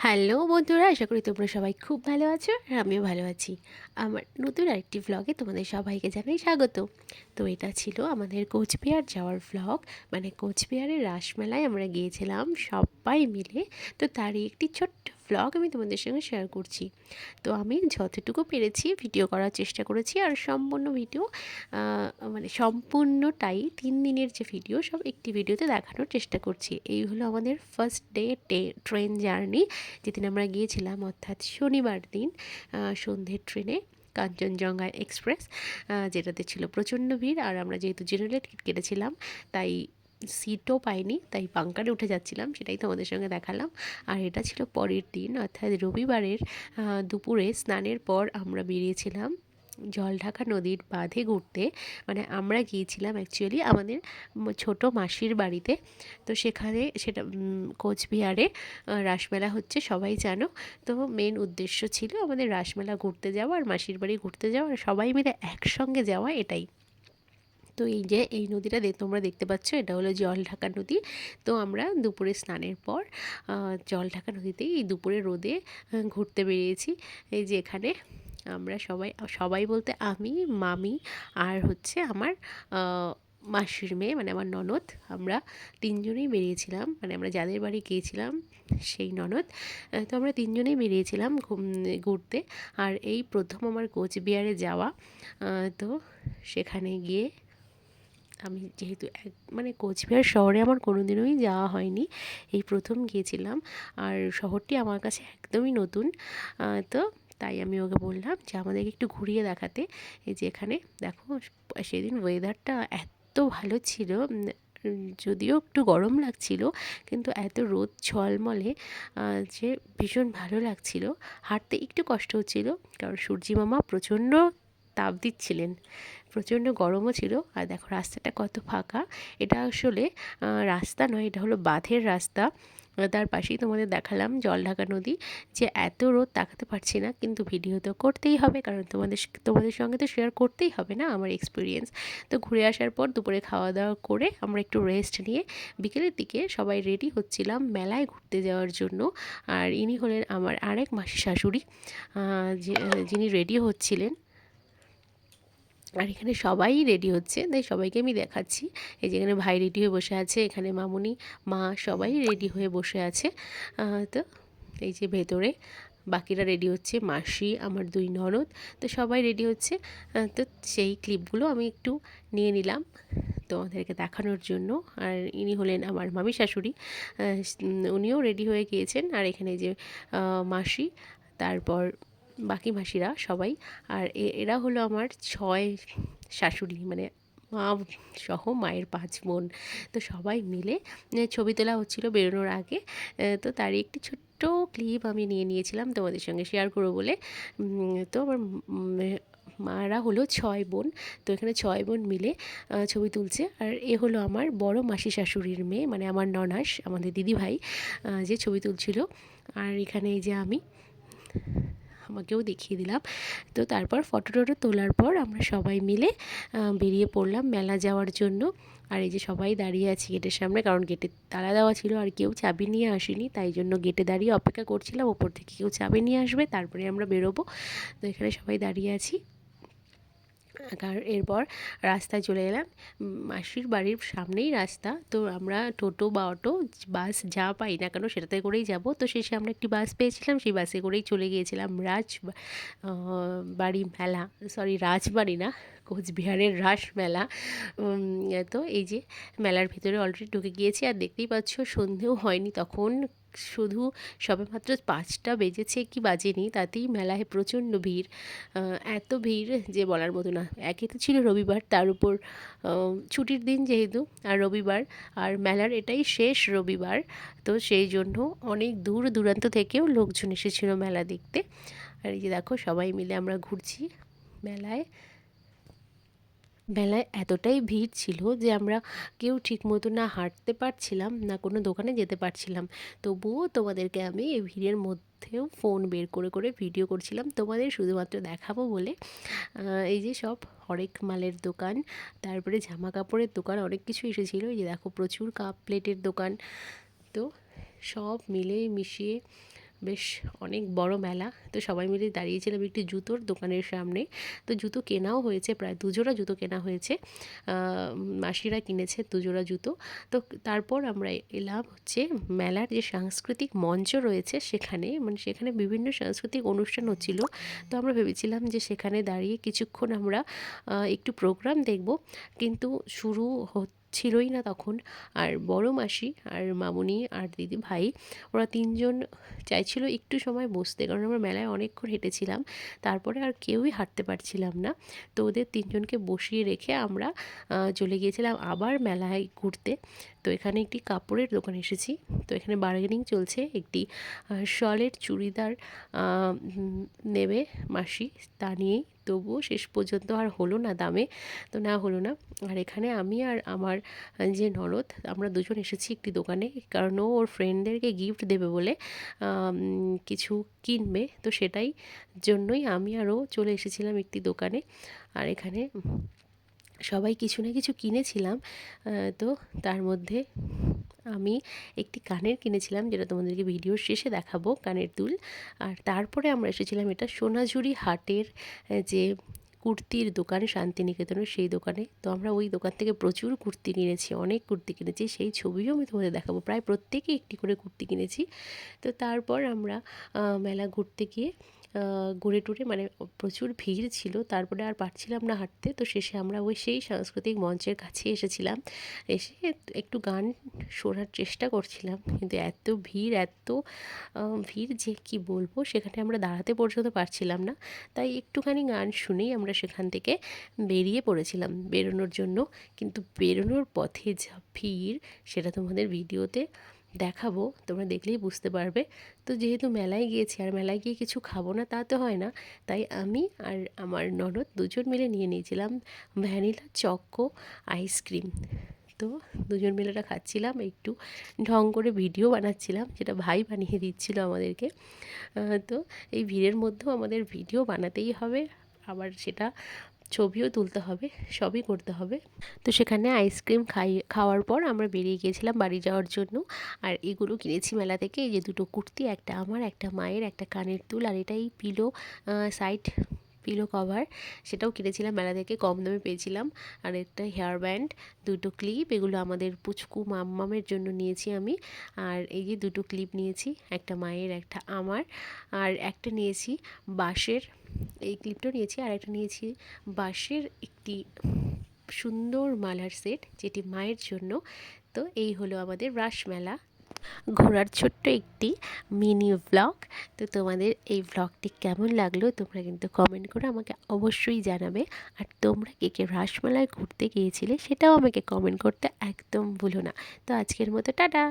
Hello বন্ধুরা, আশা করি তোমরা সবাই খুব ভালো আছো আর আমিও ভালো আছি। আমার নতুন আরেকটি ভ্লগে তোমাদের সবাইকে জানাই স্বাগত। তো এটা ছিল আমাদের কোচবিহার যাওয়ার ভ্লগ, মানে কোচবিহারের রাসমেলায় আমরা গিয়েছিলাম সবাই মিলে। তো তারই একটি ছোট্ট ভ্লগ আমি তোমাদের সঙ্গে শেয়ার করছি। তো আমি যতটুকু পেরেছি ভিডিও করার চেষ্টা করেছি, আর সম্পূর্ণ ভিডিও মানে সম্পূর্ণটাই 3 দিনের যে ভিডিও সব একটি ভিডিওতে দেখানোর চেষ্টা করছি। এই হলো আমাদের ফার্স্ট ডে ট্রেন জার্নি, যেদিন আমরা গিয়েছিলাম, অর্থাৎ শনিবার দিন সন্ধ্যের ট্রেনে কাঞ্চনজঙ্ঘা এক্সপ্রেস, যেটাতে ছিল প্রচণ্ড ভিড়। আর আমরা যেহেতু জেনারেল টিকিট কেটেছিলাম তাই সিটও পাইনি, তাই বাঙ্কারে উঠে যাচ্ছিলাম, সেটাই তোমাদের সঙ্গে দেখালাম। আর এটা ছিল পরের দিন, অর্থাৎ রবিবারের দুপুরে স্নানের পর আমরা বেরিয়েছিলাম জলঢাকা নদীর বাঁধে ঘুরতে। মানে আমরা গিয়েছিলাম অ্যাকচুয়ালি আমাদের ছোট মাসির বাড়িতে। তো সেখানে সেটা কোচবিহারে রাসমেলা হচ্ছে, সবাই জানো। তো মেন উদ্দেশ্য ছিল আমাদের রাসমেলা ঘুরতে যাওয়া আর মাসির বাড়ি ঘুরতে যাওয়া, আর সবাই মিলে একসঙ্গে যাওয়া, এটাই। তো এই যে এই নদীটা তোমরা দেখতে পাচ্ছ, এটা হলো জলঢাকা নদী। তো আমরা দুপুরে স্নানের পর জলঢাকা নদীতেই এই দুপুরে রোদে ঘুরতে বেরিয়েছি। এই যে এখানে আমরা সবাই সবাই বলতে আমি, মামি, আর হচ্ছে আমার মাসির মেয়ে, মানে আমার ননদ। আমরা তিনজনেই বেরিয়েছিলাম, মানে আমরা যাদের বাড়ি গিয়েছিলাম সেই ননদ। তো আমরা তিনজনেই বেরিয়েছিলাম ঘুরতে। আর এই প্রথম আমার কোচবিহারে যাওয়া। তো সেখানে গিয়ে আমি যেহেতু মানে কোচবিহার শহরে আমার কোনো দিনই যাওয়া হয়নি, এই প্রথম গিয়েছিলাম। আর শহরটি আমার কাছে একদমই নতুন। তো তাই আমি ওকে বললাম যে আমাদেরকে একটু ঘুরিয়ে দেখাতে। এই যে এখানে দেখো, সেদিন ওয়েদারটা এত ভালো ছিল, যদিও একটু গরম লাগছিল, কিন্তু এত রোদ ঝলমলে যে ভীষণ ভালো লাগছিল। হাঁটতে একটু কষ্ট হচ্ছিল, কারণ সূর্যি মামা প্রচণ্ড তাপ দিচ্ছিলেন, প্রচণ্ড গরমও ছিল। আর দেখো রাস্তাটা কত ফাঁকা। এটা আসলে রাস্তা নয়, এটা হলো বাঁধের রাস্তা। তার পাশেই তোমাদের দেখালাম জলঢাকা নদী। যে এত রোদ তাকাতে পারছি না, কিন্তু ভিডিও তো করতেই হবে, কারণ তোমাদের সঙ্গে তো শেয়ার করতেই হবে না আমার এক্সপিরিয়েন্স। তো ঘুরে আসার পর দুপুরে খাওয়া দাওয়া করে আমরা একটু রেস্ট নিয়ে বিকেলের দিকে সবাই রেডি হচ্ছিলাম মেলায় ঘুরতে যাওয়ার জন্য। আর ইনি হলেন আমার আরেক মাসি শাশুড়ি, যিনি রেডি হচ্ছিলেন। আর এখানে সবাই রেডি হচ্ছে, তাই সবাইকে আমি দেখাচ্ছি। এই যে এখানে ভাই রেডি হয়ে বসে আছে, এখানে মামুনি, মা, সবাই রেডি হয়ে বসে আছে। তো এই যে ভেতরে বাকিরা রেডি হচ্ছে, মাসি, আমার দুই ননদ, তো সবাই রেডি হচ্ছে। তো সেই ক্লিপগুলো আমি একটু নিয়ে নিলাম তোমাদেরকে দেখানোর জন্য। আর ইনি হলেন আমার মামি শাশুড়ি, উনিও রেডি হয়ে গিয়েছেন। আর এখানে যে মাসি, তারপর বাকি মাসিরা সবাই। আর এরা হলো আমার 6 শাশুড়ি, মানে মা সহ মায়ের 5 বোন। তো সবাই মিলে ছবি তোলা হচ্ছিল বেরোনোর আগে। তো তারই একটি ছোট্ট ক্লিপ আমি নিয়ে নিয়েছিলাম তোমাদের সঙ্গে শেয়ার করবো বলে। তো আমার মারা হলো 6 বোন। তো এখানে 6 বোন মিলে ছবি তুলছে। আর এ হলো আমার বড় মাসি শাশুড়ির মেয়ে, মানে আমার ননাস, আমাদের দিদিভাই, যে ছবি তুলছিল। আর এখানে এই যে আমি, আমাকেও দেখিয়ে দিলাম। তো তারপর ফটো টটো তোলার পর আমরা সবাই মিলে বেরিয়ে পড়লাম মেলা যাওয়ার জন্য। আর এই যে সবাই দাঁড়িয়ে আছি গেটের সামনে, কারণ গেটে তালা দেওয়া ছিল আর কেউ চাবি নিয়ে আসেনি, তাই জন্য গেটে দাঁড়িয়ে অপেক্ষা করছিলাম ওপর থেকে কেউ চাবি নিয়ে আসবে, তারপরে আমরা বেরোবো। তো এখানে সবাই দাঁড়িয়ে আছি। আর এরপর রাস্তায় চলে এলাম, মাসির বাড়ির সামনেই রাস্তা। তো আমরা টোটো বা অটো, বাস যা পাই না কেন সেটাতে করেই যাব। তো শেষে আমরা একটি বাস পেয়েছিলাম, সেই বাসে করেই চলে গিয়েছিলাম বাড়ি মেলা, সরি রাজবাড়ি না, কোচবিহারের রাস মেলা। তো এই যে মেলার ভিতরে অলরেডি ঢুকে গিয়েছি। আর দেখতেই পাচ্ছ সন্ধেও হয়নি তখন, শুধু সবেমাত্র 5টা বেজেছে কি বাজেনি, তাতেই মেলায় প্রচণ্ড ভিড়। এত ভিড় যে বলার মতো না। একে তো ছিল রবিবার, তার উপর ছুটির দিন যেহেতু, আর রবিবার, আর মেলার এটাই শেষ রবিবার। তো সেই জন্য অনেক দূর দূরান্ত থেকেও লোকজন এসেছিল মেলা দেখতে। আর এই যে দেখো সবাই মিলে আমরা ঘুরছি মেলায়। মেলায় এতটাই ভিড় ছিল যে আমরা কেউ ঠিকমতো না হাঁটতে পারছিলাম, না কোনো দোকানে যেতে পারছিলাম। তবুও তোমাদেরকে আমি এই ভিড়ের মধ্যেও ফোন বের করে করে ভিডিও করছিলাম, তোমাদের শুধুমাত্র দেখাবো বলে। এই যে সব হরেক মালের দোকান, তারপরে জামা কাপড়ের দোকান, অনেক কিছু এসেছিলো। এই যে দেখো প্রচুর কাপ প্লেটের দোকান। তো সব মিলে মিশিয়ে বেশ অনেক বড় মেলা। তো সবাই মিলে দাঁড়িয়েছিলাম একটি জুতোর দোকানের সামনে। তো জুতো কেনাও হয়েছে, প্রায় 2 জোড়া জুতো কেনা হয়েছে। মাসিরা কিনেছে 2 জোড়া জুতো। তো তারপর আমরা এলাম হচ্ছে মেলার যে সাংস্কৃতিক মঞ্চ রয়েছে সেখানে, মানে সেখানে বিভিন্ন সাংস্কৃতিক অনুষ্ঠান হচ্ছিল। তো আমরা ভেবেছিলাম যে সেখানে দাঁড়িয়ে কিছুক্ষণ আমরা একটু প্রোগ্রাম দেখব, কিন্তু শুরু ছিলই না তখন। আর বড় মাসি আর মামুনি আর দিদি ভাই, ওরা 3 জন চাইছিল একটু সময় বসতে, কারণ আমরা মেলায় অনেকক্ষণ হেঁটেছিলাম, তারপরে আর কেউই হাঁটতে পারছিলাম না। তো ওদের 3 জনকে বসিয়ে রেখে আমরা চলে গিয়েছিলাম আবার মেলায় ঘুরতে। তো এখানে একটি কাপড়ের দোকানে এসেছি। তো এখানে বার্গেনিং চলছে, একটি শলের চুড়িদার নেবে মাসি, তা নিয়েই। তবুও শেষ পর্যন্ত আর হলো না দামে, তো না হলো না। আর এখানে আমি আর আমার যে ননদ, আমরা দুজন এসেছি একটি দোকানে, কারণ ও ওর ফ্রেন্ডদেরকে গিফট দেবে বলে কিছু কিনবে। তো সেটাই জন্যই আমি আর ও চলে এসেছিলাম একটি দোকানে। আর এখানে সবাই কিছু না কিছু কিনেছিলাম। তো তার মধ্যে আমি একটি কানের কিনেছিলাম, যেটা তোমাদেরকে ভিডিওর শেষে দেখাবো, কানের দুল। আর তারপরে আমরা এসেছিলাম এটা সোনাঝুরি হাটের যে কুর্তির দোকান শান্তিনিকেতনের, সেই দোকানে। তো আমরা ওই দোকান থেকে প্রচুর কুর্তি কিনেছি, অনেক কুর্তি কিনেছি, সেই ছবিও আমি তোমাদের দেখাবো। প্রায় প্রত্যেকেই একটি করে কুর্তি কিনেছি। তো তারপর আমরা মেলা ঘুরতে গিয়ে ঘুরে টুরে, মানে প্রচুর ভিড় ছিল, তারপরে আর পারছিলাম না হাঁটতে। তো শেষে আমরা ওই সেই সাংস্কৃতিক মঞ্চের কাছে এসেছিলাম। এসে একটু গান শোনার চেষ্টা করছিলাম, কিন্তু এত ভিড়, এত ভিড় যে কি বলবো, সেখানে আমরা দাঁড়াতে পর্যন্ত পারছিলাম না। তাই একটুখানি গান শুনেই আমরা সেখান থেকে বেরিয়ে পড়েছিলাম বেরোনোর জন্য। কিন্তু বেরোনোর পথে যা ভিড়, সেটা তোমাদের ভিডিওতে দেখাবো, তোমরা দেখলেই বুঝতে পারবে। তো যেহেতু মেলায় গিয়েছি, আর মেলায় গিয়ে কিছু খাবো না তা তো হয় না, তাই আমি আর আমার ননদ দুজন মিলে নিয়ে নিয়েছিলাম ভ্যানিলা চকো আইসক্রিম। তো দুজন মিলে ওটা খাচ্ছিলাম, একটু ঢং করে ভিডিও বানাচ্ছিলাম, যেটা ভাই বানিয়ে দিচ্ছিল আমাদেরকে। তো এই ভিড়ের মধ্যেও আমাদের ভিডিও বানাতেই হবে, আবার সেটা ছবিও তুলতে হবে, সবই করতে হবে। তো সেখানে আইসক্রিম খাওয়ার পর আমরা বেরিয়ে গিয়েছিলাম বাড়ি যাওয়ার জন্য। আর এগুলো কিনেছি মেলা থেকে, এই যে দুটো কুর্তি, একটা আমার, একটা মায়ের, একটা কানের দুল, আর এটাই পিলো সাইড পিলো কভার, সেটাও কিনেছিলাম মেলা থেকে, কম দামে পেয়েছিলাম। আর একটা হেয়ার ব্যান্ড, দুটো ক্লিপ, এগুলো আমাদের পুচকু মাম্মামের জন্য নিয়েছি আমি। আর এই যে দুটো ক্লিপ নিয়েছি, একটা মায়ের, একটা আমার। আর একটা নিয়েছি বাঁশের, এই ক্লিপটা নিয়েছি। আর একটা নিয়েছি বাঁশের একটি সুন্দর মালার সেট, যেটি মায়ের জন্য। তো এই হলো আমাদের রাসমেলা ঘোরার ছোট্ট একটি মিনি ভ্লগ। তো তোমাদের এই ভ্লগটি কেমন লাগলো তোমরা কিন্তু কমেন্ট করে আমাকে অবশ্যই জানাবে। আর তোমরা কে কে রাসমেলায় ঘুরতে গিয়েছিলে সেটাও আমাকে কমেন্ট করতে একদম ভুলো না। তো আজকের মতো টাটা।